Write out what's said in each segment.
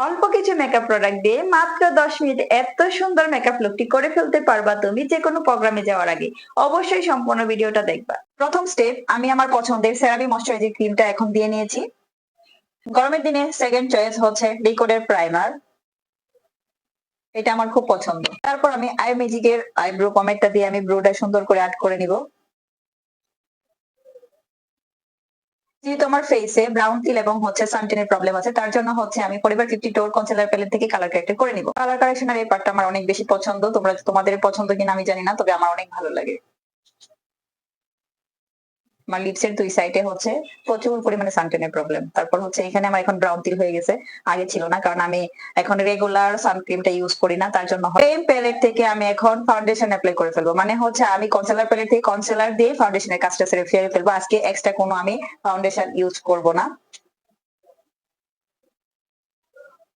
অল্প কিছু makeup product দিয়ে মাত্র 10 মিনিটে এত সুন্দর মেকআপ লুকটি করে ফেলতে পারবা তুমি যে কোনো প্রোগ্রামে যাওয়ার আগে। অবশ্যই সম্পূর্ণ ভিডিওটা দেখবা। প্রথম স্টেপ, আমি আমার পছন্দের সেরাভি ময়শ্চারাইজিং ক্রিমটা এখন দিয়ে নিয়েছি। গরমের দিনে সেকেন্ড চয়েস হচ্ছে লিকুইডের প্রাইমার, এটা আমার খুব পছন্দ। তারপর আমি আই ম্যাজিকের আইব্রো পমেডটা দিয়ে আমি ব্রোটা সুন্দর করে আর্ট করে নিব। যেহেতু আমার ফেসে ব্রাউন তিল এবং হচ্ছে সানটেনের প্রবলেম আছে, তার জন্য হচ্ছে আমি পরিবার 52 কনসিলার প্যালেট থেকে কালার কারেক্টর করে নিব। কালার কারেকশনের এই পার্টটা আমার অনেক বেশি পছন্দ। তোমাদের পছন্দ কিনা আমি জানি না, তবে আমার অনেক ভালো লাগে। আমার লিপসের দুই সাইডে হচ্ছে প্রচুর পরিমাণে সানটেনের প্রবলেম। তারপর হচ্ছে এখানে আমার এখন ব্রাউন তিল হয়ে গেছে, আগে ছিল না, কারণ আমি এখন রেগুলার সানক্রিমটা ইউজ করি না, তার জন্য সেম প্যালেট থেকে আমি এখন ফাউন্ডেশন অ্যাপ্লাই করে ফেলবো। মানে হচ্ছে আমি কনসিলার প্যালেট থেকে কনসিলার দিয়ে ফাউন্ডেশনের কাজটা সেরে ফেলবো। আজকে এক্সট্রা কোনো আমি ফাউন্ডেশন ইউজ করব না।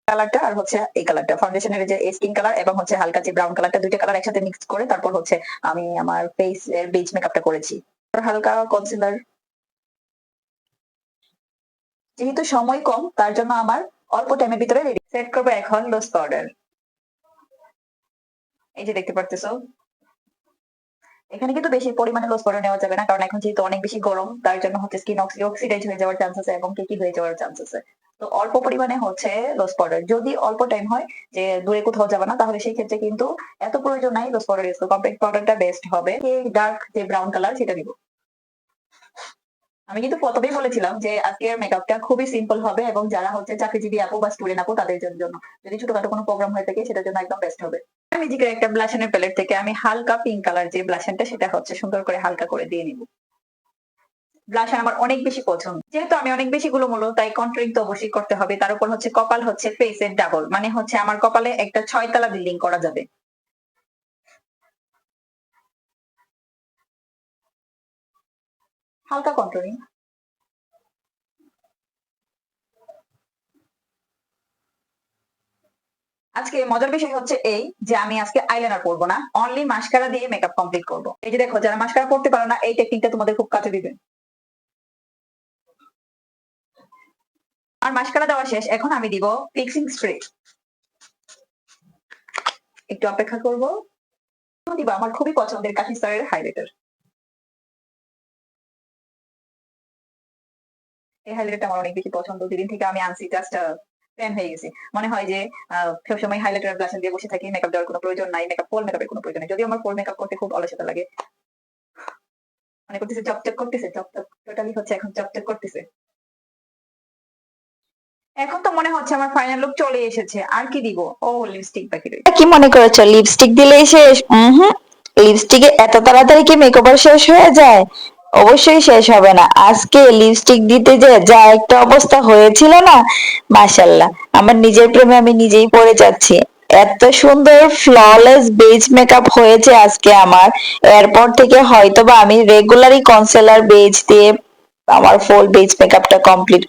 কালারটা আর হচ্ছে এই কালারটা ফাউন্ডেশনের যে স্কিন কালার এবং হচ্ছে হালকা যে ব্রাউন কালারটা, দুইটা কালার একসাথে মিক্স করে তারপর হচ্ছে আমি আমার ফেস এর বেজ মেকআপটা করেছি। হালকা কনসিলার, যেহেতু সময় কম তার জন্য আমার অল্প টাইমের ভিতরে রেডি সেট করবো। এখন লোজ পাউডার, এই যে দেখতে পারতেছো, এখানে কিন্তু বেশি পরিমাণে লোজ পাউডার নেওয়া যাবে না, কারণ এখন যেহেতু অনেক বেশি গরম, তার জন্য হচ্ছে স্কিন অক্সিডাইজ হয়ে যাওয়ার চান্স আছে এবং কি হয়ে যাওয়ার চান্স আছে। তো অল্প পরিমাণে হচ্ছে লোজ পাউডার, যদি অল্প টাইম হয় যে দূরে কোথাও যাবে না, তাহলে সেই ক্ষেত্রে কিন্তু এত প্রয়োজন নাই লোজ পাউডার ইউজ করো। কম্প্যাক্ট পাউডারটা বেস্ট হবে। ডার্ক যে ব্রাউন কালার সেটা দিব। আমি কিন্তু প্রথমেই বলেছিলাম যে আজকের মেকআপটা খুবই সিম্পল হবে এবং যারা হচ্ছে চাকরিজীবী আপু বা স্টুডেন্ট আপু তাদের জন্য, যদি ছোটখাটো কোনো প্রোগ্রাম হয়ে থাকে সেটার জন্য একদম বেস্ট হবে। ম্যাজিকের একটা ব্লাশনের প্যালেট থেকে আমি হালকা পিঙ্ক কালার যে ব্লাশনটা সেটা হচ্ছে সুন্দর করে হালকা করে দিয়ে নিব। ব্লাশন আমার অনেক বেশি পছন্দ, যেহেতু আমি অনেক বেশি গুলো তাই কন্ট্রোলিং তো অবশ্যই করতে হবে। তার উপর হচ্ছে কপাল হচ্ছে ফেসের ডাবল, মানে হচ্ছে আমার কপালে একটা 6 তলা বিল্ডিং করা যাবে। হালকা কন্ট্রোলিং। আজকে মজার বিষয় হচ্ছে এই যে আমি আজকে আইলাইনার পরবো না, অনলি মাস্কারা দিয়ে মেকআপ কমপ্লিট করবো। এই যে দেখো, যারা মাস্কারা পড়তে পারো না, এই টেকনিকটা তোমাদের খুব কাজে দিবে। আর মাস্কারা দেওয়া শেষ, এখন আমি দিব ফিক্সিং স্প্রে। একটু অপেক্ষা করবো। দিব আমার খুবই পছন্দের কাশি স্টারের হাইলাইটার। এই হাইলাইটারটা আমার অনেক বেশি পছন্দ, যেদিন থেকে আমি আনছি জাস্ট ফ্যান হয়ে গেছি। মনে হয় যে সবসময় হাইলাইটার ব্লাশন দিয়ে বসে থাকি, মেকআপ দেওয়ার কোনো প্রয়োজন নাই, ফুল মেকআপের কোনো প্রয়োজন নেই। যদিও আমার ফুল মেকআপ করতে খুব অলসতা লাগে, মনে করতেছে চকচক করতেছে, চকচক টোটালি হচ্ছে এখন চকচক করতেছে। এখন তো মনে হচ্ছে আমার ফাইনাল লুক চলে এসেছে, আর কি দিব? ও লিপস্টিক বাকি রয়েছে। কি মনে করেছো লিপস্টিক দিলেই শেষ? লিপস্টিকে এত তাড়াতাড়ি কি মেকওভার শেষ হয়ে যায়? অবশ্যই শেষ হবে না। আজকে লিপস্টিক দিতে যে যা একটা অবস্থা হয়েছিল না, মাশাআল্লাহ, আমার নিজের প্রেমে আমি নিজেই পড়ে যাচ্ছি। এত সুন্দর ফ্ললেস বেজ মেকআপ হয়েছে আজকে আমার। এরপর থেকে হয়তোবা আমি রেগুলারই কনসিলার বেজ দিয়ে আমার ফুল বেজ মেকআপটা কমপ্লিট